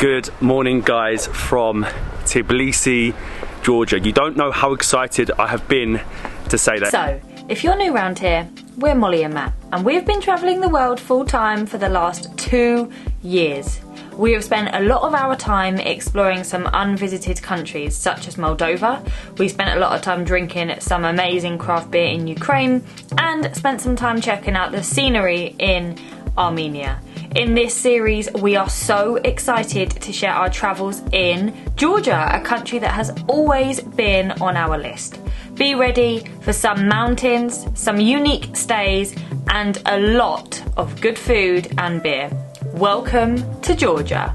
Good morning guys from Tbilisi, Georgia. You don't know how excited I have been to say that. So, if you're new around here, we're Molly and Matt, and we've been travelling the world full time for the last 2 years. We have spent a lot of our time exploring some unvisited countries such as Moldova. We spent a lot of time drinking some amazing craft beer in Ukraine and spent some time checking out the scenery in Armenia. In this series, we are so excited to share our travels in Georgia, a country that has always been on our list. Be ready for some mountains, some unique stays, and a lot of good food and beer. Welcome to Georgia.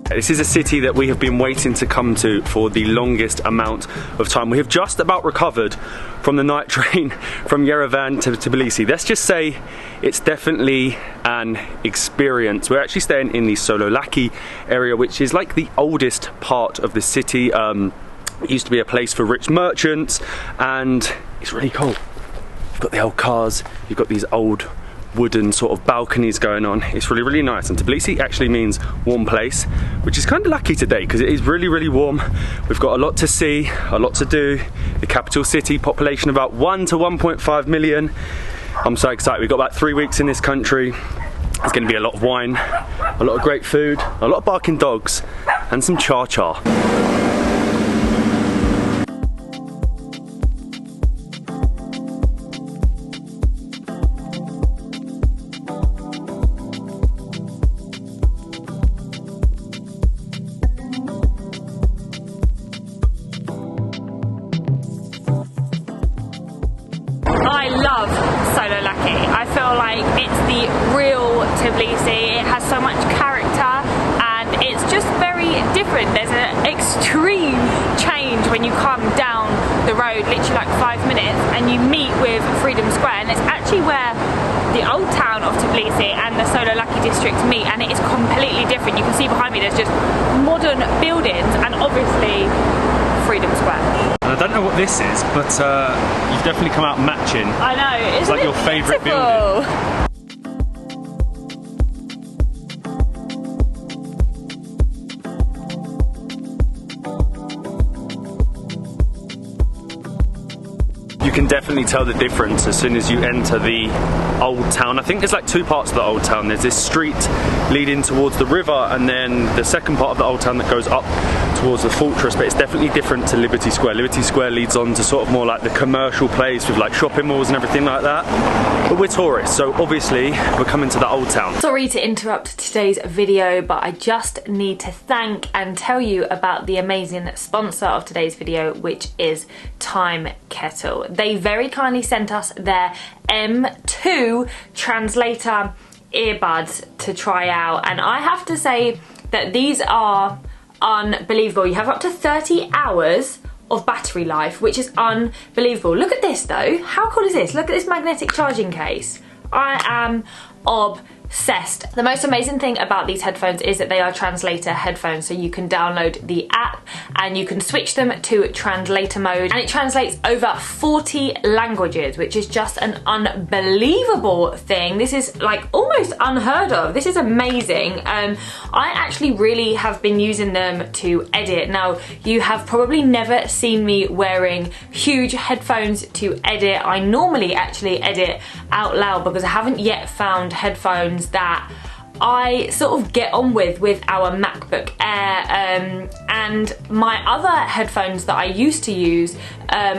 This is a city that we have been waiting to come to for the longest amount of time. We have just about recovered from the night train from Yerevan to Tbilisi. Let's just say it's definitely an experience. We're actually staying in the Sololaki area, which is like the oldest part of the city. It used to be a place for rich merchants, and it's really cool. You've got the old cars, you've got these old wooden sort of balconies going on. It's really, really nice. And Tbilisi actually means warm place, which is kind of lucky today because it is really, really warm. We've got a lot to see, a lot to do. The capital city, population about 1 to 1.5 million. I'm so excited. We've got about 3 weeks in this country. There's going to be a lot of wine, a lot of great food, a lot of barking dogs, and some cha-cha. I love Sololaki. I feel like it's the real Tbilisi. It has so much character and it's just very different. There's an extreme change when you come down the road, literally like 5 minutes, and you meet with Freedom Square, and it's actually where the old town of Tbilisi and the Sololaki district meet, and it is completely different. You can see behind me there's just modern buildings and obviously Freedom Square. And I don't know what this is, but you've definitely come out matching. I know, it's like your favourite building. You can definitely tell the difference as soon as you enter the old town. I think there's like 2 parts of the old town. There's this street leading towards the river, and then the second part of the old town that goes up towards the fortress, but it's definitely different to Liberty Square. Liberty Square leads on to sort of more like the commercial place with like shopping malls and everything like that. But we're tourists, so obviously we're coming to the old town. Sorry to interrupt today's video, but I just need to thank and tell you about the amazing sponsor of today's video, which is Time Kettle. They very kindly sent us their M2 translator earbuds to try out, and I have to say that these are unbelievable. You have up to 30 hours of battery life, which is unbelievable. Look at this though. How cool is this? Look at this magnetic charging case. I am obsessed. The most amazing thing about these headphones is that they are translator headphones, so you can download the app and you can switch them to translator mode, and it translates over 40 languages, which is just an unbelievable thing. This is like almost unheard of. This is amazing. I actually really have been using them to edit. Now, you have probably never seen me wearing huge headphones to edit. I normally actually edit out loud because I haven't yet found headphones that I sort of get on with our MacBook Air, and my other headphones that I used to use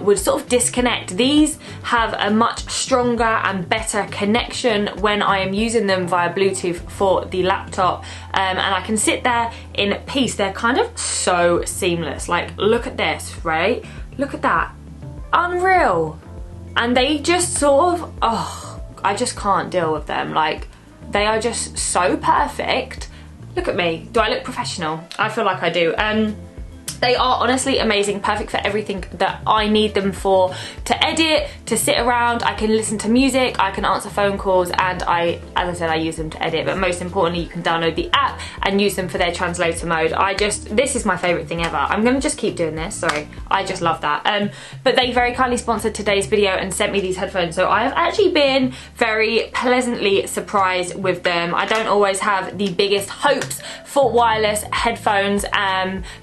would sort of disconnect. These have a much stronger and better connection when I am using them via Bluetooth for the laptop, and I can sit there in peace. They're kind of so seamless. Like, look at this, right? Look at that. Unreal. And they just sort of, oh, I just can't deal with them. Like, they are just so perfect. Look at me. Do I look professional? I feel like I do. They are honestly amazing, perfect for everything that I need them for. To edit, to sit around, I can listen to music, I can answer phone calls, and as I said, I use them to edit, but most importantly, you can download the app and use them for their translator mode. This is my favourite thing ever. I'm gonna just keep doing this, sorry. I just love that. But they very kindly sponsored today's video and sent me these headphones, so I have actually been very pleasantly surprised with them. I don't always have the biggest hopes for wireless headphones,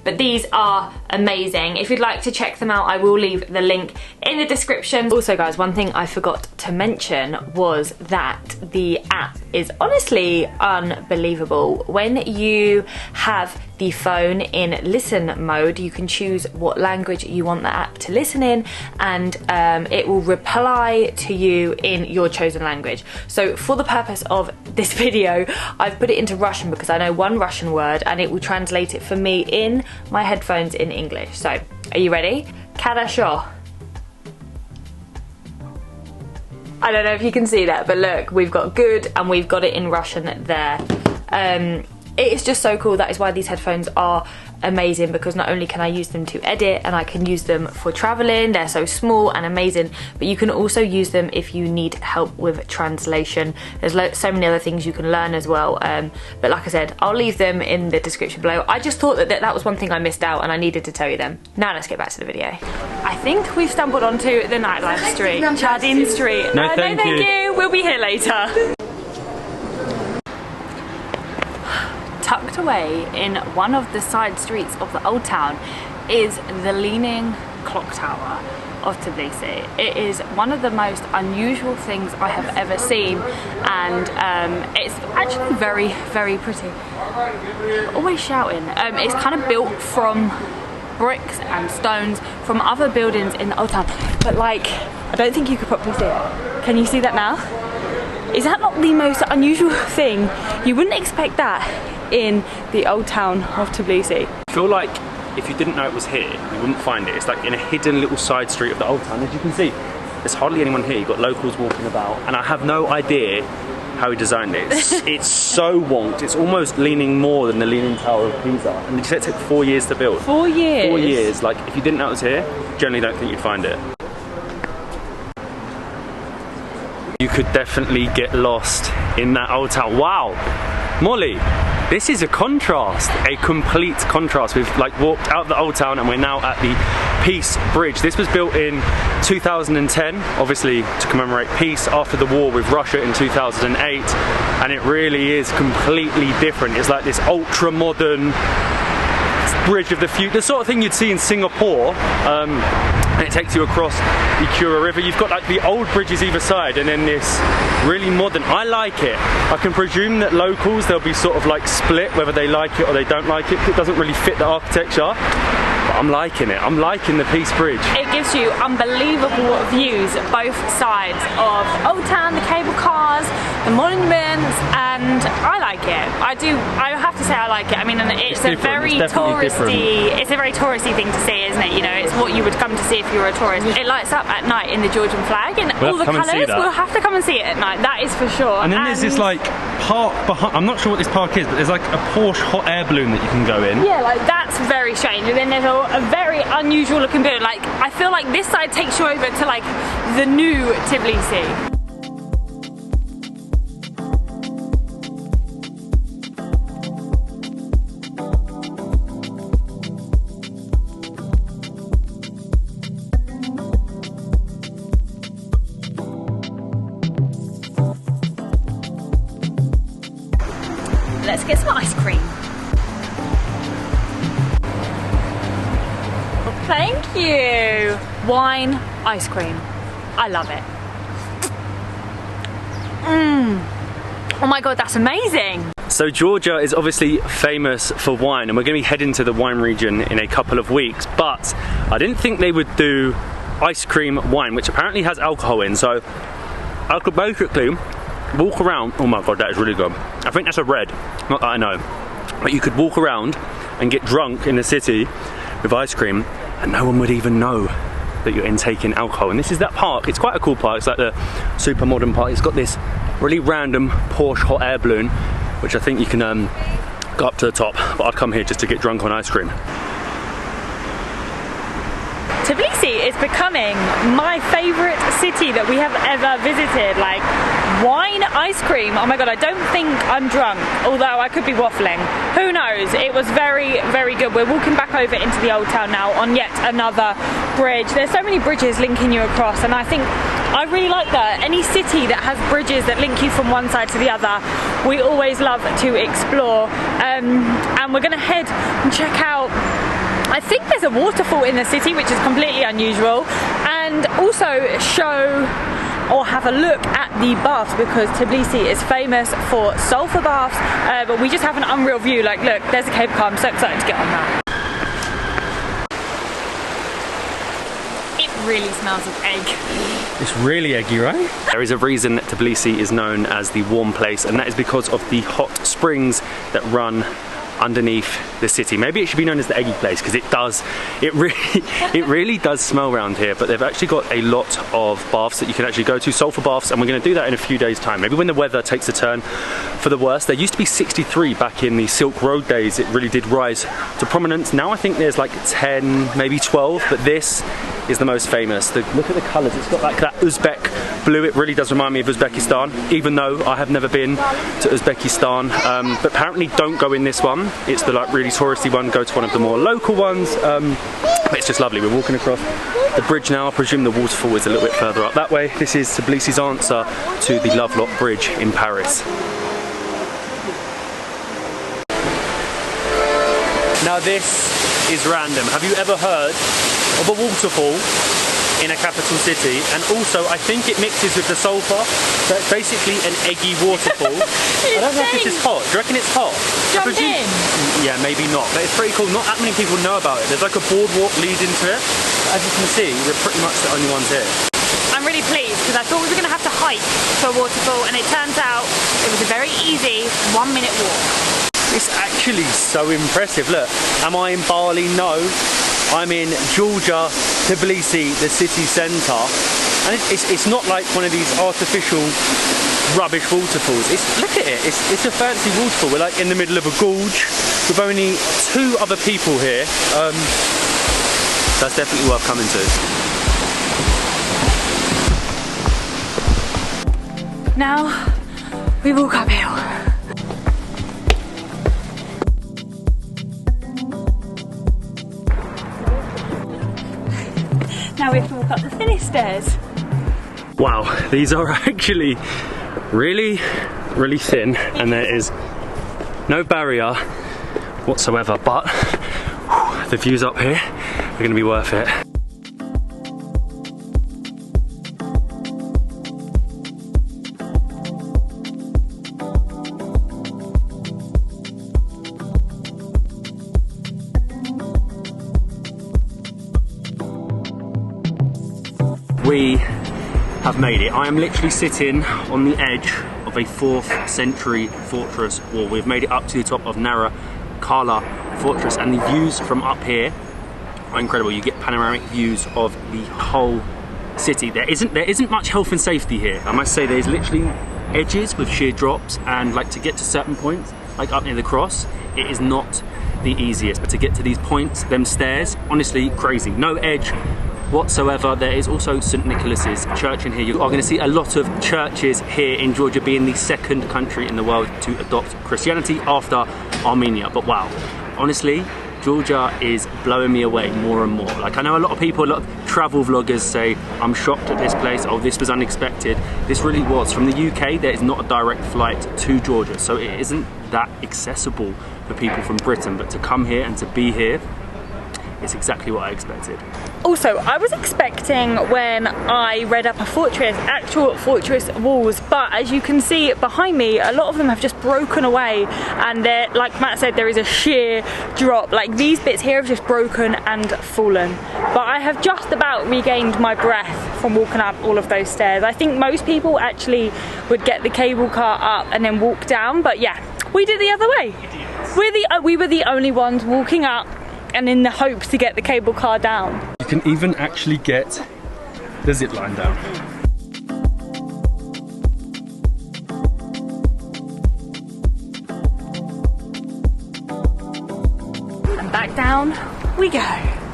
but these are amazing. If you'd like to check them out, I will leave the link in the description. Also guys, one thing I forgot to mention was that the app is honestly unbelievable. When you have the phone in listen mode, you can choose what language you want the app to listen in, and it will reply to you in your chosen language. So for the purpose of this video, I've put it into Russian because I know one Russian word, and it will translate it for me in my headphones in English. So, are you ready? Хорошо. I don't know if you can see that, but look, we've got good and we've got it in Russian there. It is just so cool. That is why these headphones are amazing, because not only can I use them to edit and I can use them for traveling, they're so small and amazing, but you can also use them if you need help with translation. There's so many other things you can learn as well, but like I said, I'll leave them in the description below. I just thought that was one thing I missed out and I needed to tell you them. Now let's get back to the video. I think we've stumbled onto the nightlife street, Chardin Street. No, thank you. We'll be here later. Tucked away in one of the side streets of the old town is the Leaning Clock Tower of Tbilisi. It is one of the most unusual things I have ever seen, and it's actually very, very pretty. Always shouting. It's kind of built from bricks and stones from other buildings in the old town, but like, I don't think you could properly see it. Can you see that now? Is that not the most unusual thing? You wouldn't expect that in the old town of Tbilisi. I feel like if you didn't know it was here, you wouldn't find it. It's like in a hidden little side street of the old town. As you can see, there's hardly anyone here. You've got locals walking about, and I have no idea how he designed it. It's so wonked. It's almost leaning more than the Leaning Tower of Pisa. And it took 4 years to build. 4 years? 4 years. Like, if you didn't know it was here, generally don't think you'd find it. You could definitely get lost in that old town. Wow, Molly, this is a contrast, a complete contrast. We've like walked out the old town and we're now at the Peace Bridge. This was built in 2010, obviously to commemorate peace after the war with Russia in 2008, and it really is completely different. It's like this ultra modern bridge of the future, the sort of thing you'd see in Singapore, and it takes you across the Kura River. You've got like the old bridges either side, and then this really modern. I like it. I can presume that locals, they'll be sort of like split whether they like it or they don't like it. It doesn't really fit the architecture, but I'm liking it. I'm liking the Peace Bridge. It gives you unbelievable views both sides of Old Town, the cable cars, the monuments, and I like it. I have to say I like it. I mean, it's a very touristy, it's a very touristy thing to see, isn't it? You know, it's what you would come to see if you were a tourist. It lights up at night in the Georgian flag, and all the colours. We'll have to come and see it at night, that is for sure. And then there's this like park behind, I'm not sure what this park is, but there's like a Porsche hot air balloon that you can go in. Yeah, like that's very strange. And then there's a very unusual looking building. Like, I feel like this side takes you over to like the new Tbilisi. Let's get some ice cream. Thank you. Wine, ice cream. I love it. Oh my god, that's amazing. So Georgia is obviously famous for wine, and we're going to be heading to the wine region in a couple of weeks, but I didn't think they would do ice cream wine, which apparently has alcohol in. So I could basically walk around. Oh my god, that is really good. I think that's a red, not that I know, but you could walk around and get drunk in the city with ice cream and no one would even know that you're intaking alcohol. And this is that park. It's quite a cool park. It's like the super modern park. It's got this really random Porsche hot air balloon, which I think you can go up to the top, but I'd come here just to get drunk on ice cream. Tbilisi is becoming my favourite city that we have ever visited. Like, wine, ice cream, oh my god, I don't think I'm drunk, although I could be waffling. Who knows? It was very, very good. We're walking back over into the old town now on yet another bridge. There's so many bridges linking you across, and I think I really like that. Any city that has bridges that link you from one side to the other, we always love to explore. And we're gonna head and check out, I think there's a waterfall in the city, which is completely unusual, and also show or have a look at the baths, because Tbilisi is famous for sulphur baths, but we just have an unreal view. Like, look, there's a cable car. I'm so excited to get on that. It really smells of egg. It's really eggy, right? There is a reason that Tbilisi is known as the warm place, and that is because of the hot springs that run underneath the city. Maybe it should be known as the eggy place, because it really does smell around here. But they've actually got a lot of baths that you can actually go to, sulphur baths, and we're going to do that in a few days time, maybe when the weather takes a turn for the worse. There used to be 63 back in the Silk Road days. It really did rise to prominence. Now I think there's like 10, maybe 12, but this is the most famous. Look at the colours. It's got like that Uzbek blue. It really does remind me of Uzbekistan, even though I have never been to Uzbekistan. But apparently don't go in this one. It's the like really touristy one. Go to one of the more local ones. But it's just lovely. We're walking across the bridge now. I presume the waterfall is a little bit further up that way. This is Tbilisi's answer to the Lovelock Bridge in Paris. Now this is random. Have you ever heard of a waterfall in a capital city? And also I think it mixes with the sulphur, so it's basically an eggy waterfall. I don't know if this is hot. Do you reckon it's hot? Jump in. Yeah, maybe not, but it's pretty cool. Not that many people know about it. There's like a boardwalk leading to it. As you can see, we're pretty much the only ones here. I'm really pleased, because I thought we were going to have to hike to a waterfall, and it turns out it was a very easy 1-minute walk. It's actually so impressive. Look, am I in Bali? No. I'm in Georgia, Tbilisi, the city centre, and it's not like one of these artificial rubbish waterfalls. Look at it, it's a fancy waterfall. We're like in the middle of a gorge with only 2 other people here. That's definitely worth coming to. Now we walk uphill. Now we have to walk up the thinnest stairs. Wow, these are actually really, really thin, and there is no barrier whatsoever, but the views up here are going to be worth it. We have made it. I am literally sitting on the edge of a 4th century fortress wall. We've made it up to the top of Nara Kala Fortress, and the views from up here are incredible. You get panoramic views of the whole city. There isn't much health and safety here. I must say, there's literally edges with sheer drops, and like to get to certain points, like up near the cross, it is not the easiest. But to get to these points, them stairs, honestly crazy. No edge whatsoever. There is also St. Nicholas's Church in here. You are going to see a lot of churches here in Georgia, being the 2nd country in the world to adopt Christianity after Armenia. But wow, honestly, Georgia is blowing me away more and more. Like, I know a lot of people, a lot of travel vloggers say, I'm shocked at this place, oh, this was unexpected. This really was. From the UK, there is not a direct flight to Georgia, so it isn't that accessible for people from Britain, but to come here and to be here, it's exactly what I expected. Also, I was expecting, when I read up a fortress, actual fortress walls, but as you can see behind me, a lot of them have just broken away, and they're, like Matt said, there is a sheer drop. Like, these bits here have just broken and fallen. But I have just about regained my breath from walking up all of those stairs. I think most people actually would get the cable car up and then walk down, but yeah, we did the other way. We were the only ones walking up, and in the hopes to get the cable car down. You can even actually get the zip line down. And back down we go.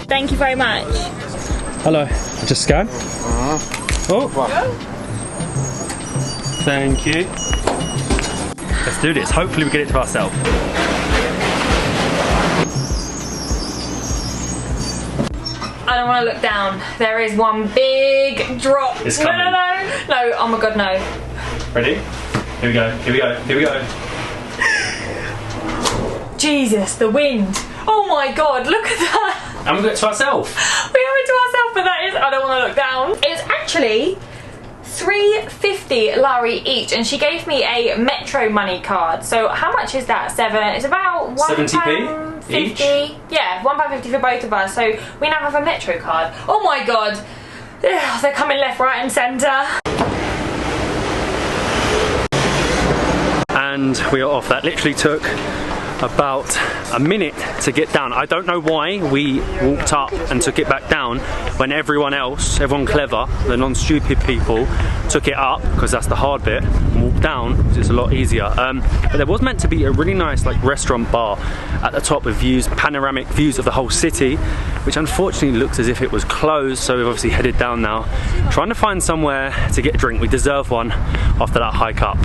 Thank you very much Hello. Just scan. Oh. Thank you. Let's do this. Hopefully we get it to ourselves. I don't want to look down. There is one big drop. It's coming. No. No, oh my god, no. Ready? Here we go, here we go, here we go. Jesus, the wind. Oh my god, look at that. And we got it to ourselves. We have it to ourselves, but that is, I don't want to look down. It's actually $3.50 Larry each, and she gave me a Metro money card. So how much is that? It's about £1.50 each? Yeah, £1.50 for both of us. So we now have a Metro card. Oh my god. Ugh, they're coming left, right and centre. And we are off. That literally took about a minute to get down. I don't know why we walked up and took it back down when everyone clever, the non-stupid people, took it up, because that's the hard bit, and walked down because it's a lot easier. But there was meant to be a really nice like restaurant bar at the top with views, panoramic views of the whole city, which unfortunately looks as if it was closed, so we've obviously headed down now, trying to find somewhere to get a drink. We deserve one after that hike up.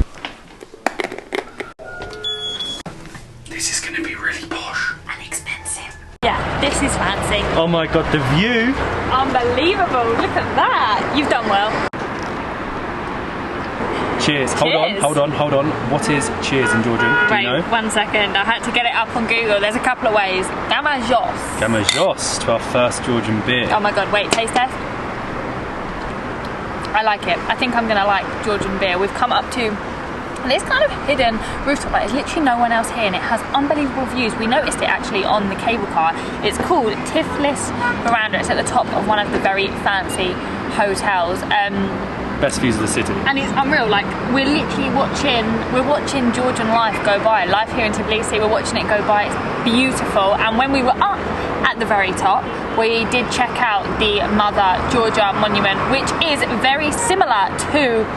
This is going to be really posh. And expensive. Yeah, this is fancy. Oh my god, the view! Unbelievable, look at that. You've done well. Cheers. Hold on. What is cheers in Georgian? Do you know? 1 second, I had to get it up on Google. There's a couple of ways. Gamajos. Gamajos, to our first Georgian beer. Oh my god, wait, taste test. I like it. I think I'm going to like Georgian beer. We've come up to this kind of hidden rooftop. There's literally no one else here, and it has unbelievable views. We noticed it actually on the cable car. It's called Tbilisi Veranda. It's at the top of one of the very fancy hotels. Best views of the city. And it's unreal. Like, we're literally watching Georgian life go by. Life here in Tbilisi, we're watching it go by. It's beautiful. And when we were up at the very top, we did check out the Mother Georgia monument, which is very similar to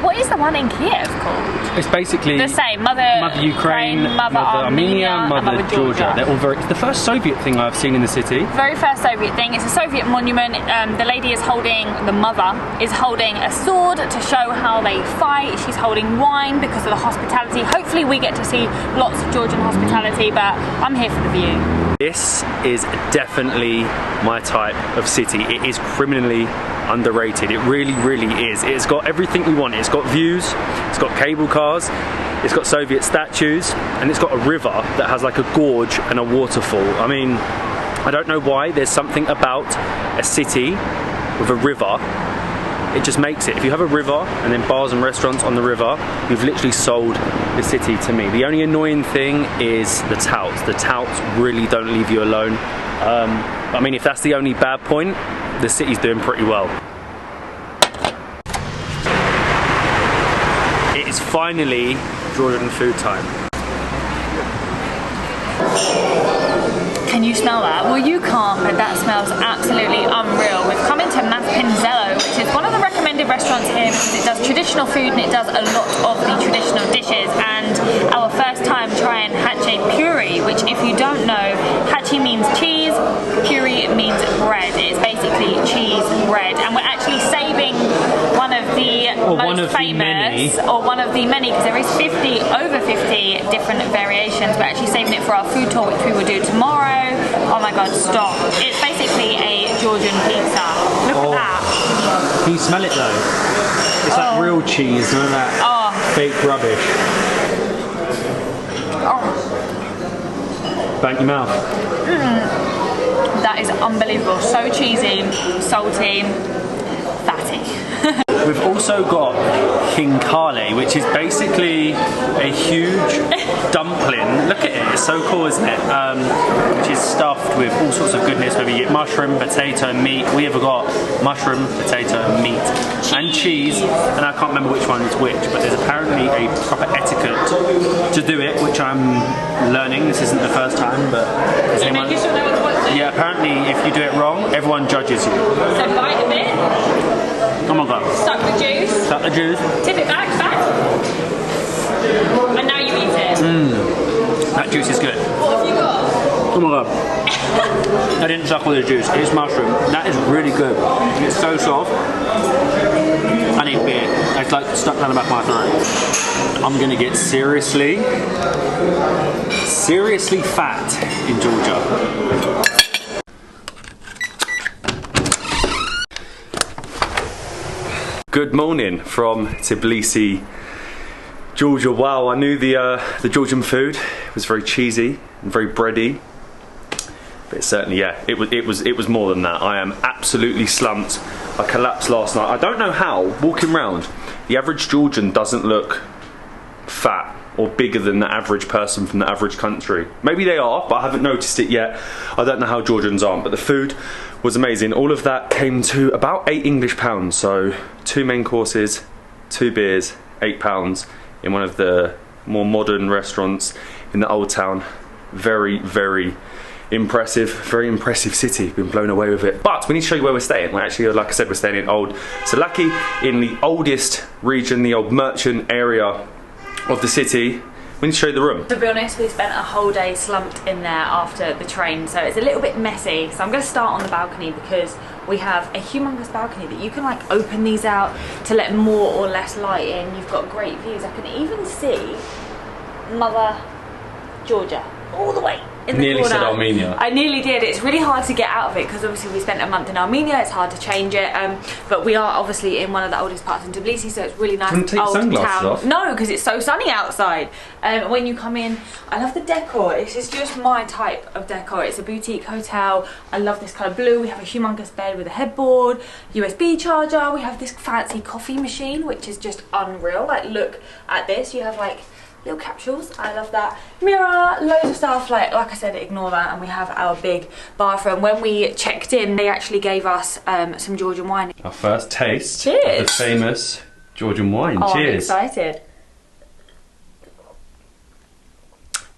what is the one in Kiev called? It's basically the same. Mother Ukraine, Mother Armenia, Mother Georgia. They're all it's the first Soviet thing I've seen in the city. Very first Soviet thing. It's a Soviet monument. The lady is holding, the mother is holding a sword to show how they fight. She's holding wine because of the hospitality. Hopefully we get to see lots of Georgian hospitality, but I'm here for the view. This is definitely my type of city. It is criminally underrated. It really, really is. It's got everything we want. It's got views, it's got cable cars, it's got Soviet statues, and it's got a river that has like a gorge and a waterfall. I mean, I don't know why. There's something about a city with a river. It just makes it. If you have a river and then bars and restaurants on the river, you've literally sold the city to me. The only annoying thing is the touts. The touts really don't leave you alone. I mean, if that's the only bad point, the city's doing pretty well. It is finally Georgian food time. Can you smell that? Well, you can't, but that smells absolutely unreal. We've come into Pinzello, which is one of the recommended restaurants here because it does traditional food and it does a lot of the traditional dishes. And our first time trying hache puri, which if you don't know, hache means cheese, puri means bread. It's basically cheese bread, and we're actually saving one of the most famous, or one of the many, because there is over 50 different variations. We're actually saving it for our food tour, which we will do tomorrow. Oh my god, stop. It's basically a Georgian pizza. Look at that. Can you smell it though? It's like real cheese, none of that fake rubbish. Bank your mouth. That is unbelievable. So cheesy, salty, fatty. We've also got King Kale, which is basically a huge dumpling. Look at it, it's so cool, isn't it? Which is stuffed with all sorts of goodness, whether you get mushroom, potato, meat. We have got mushroom, potato, meat, and cheese, and I can't remember which one is which, but there's apparently a proper etiquette to do it, which I'm learning. This isn't the first time, but yeah, apparently if you do it wrong, everyone judges you. So bite a bit. Oh my god. Suck the juice. Suck the juice. Tip it back. And now you eat it. That juice is good. What have you got? Oh my god. I didn't suck all the juice. It's mushroom. That is really good. It's so soft. I need beer. It's like stuck down the back of my throat. I'm gonna get seriously fat in Georgia. Good morning from Tbilisi, Georgia. Wow, I knew the Georgian food was very cheesy and very bready, but certainly, yeah, it was more than that. I am absolutely slumped. I collapsed last night. I don't know how. Walking around, the average Georgian doesn't look fat or bigger than the average person from the average country. Maybe they are, but I haven't noticed it yet. I don't know how Georgians aren't, but the food was amazing. All of that came to about £8 English, so 2 main courses, 2 beers, £8 in one of the more modern restaurants in the old town. Very, very impressive city. Been blown away with it. But we need to show you where we're staying. We're actually, like I said, we're staying in Old Salaki, in the oldest region, the old merchant area of the city. We need to show you the room. To be honest, we spent a whole day slumped in there after the train, so it's a little bit messy. So I'm going to start on the balcony because we have a humongous balcony that you can like open these out to let more or less light in. You've got great views. I can even see Mother Georgia all the way in the Nearly corner. said Armenia. I nearly did. It's really hard to get out of it because obviously we spent a month in Armenia. It's hard to change it, but we are obviously in one of the oldest parts in Tbilisi, so it's really nice. Couldn't take old sunglasses town. off? No, because it's so sunny outside. When you come in, I love the decor. This is just my type of decor. It's a boutique hotel. I love this kind of blue. We have a humongous bed with a headboard, USB charger. We have this fancy coffee machine, which is just unreal. Like, look at this. You have like little capsules. I love that. Mirror, loads of stuff. Like I said, ignore that. And we have our big bathroom. When we checked in, they actually gave us some Georgian wine. Our first taste Cheers. of the famous Georgian wine. Oh, Cheers. I'm excited.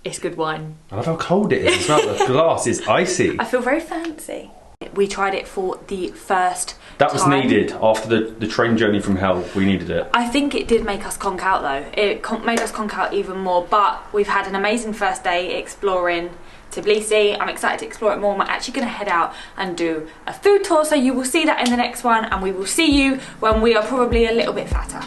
It's good wine. I love how cold it is as well. The glass is icy. I feel very fancy. We tried it for the first That was time. needed after the train journey from hell. We needed it. I think it did make us conk out though. It made us conk out even more, but we've had an amazing first day exploring Tbilisi. I'm excited to explore it more. I'm actually going to head out and do a food tour, so you will see that in the next one, and we will see you when we are probably a little bit fatter.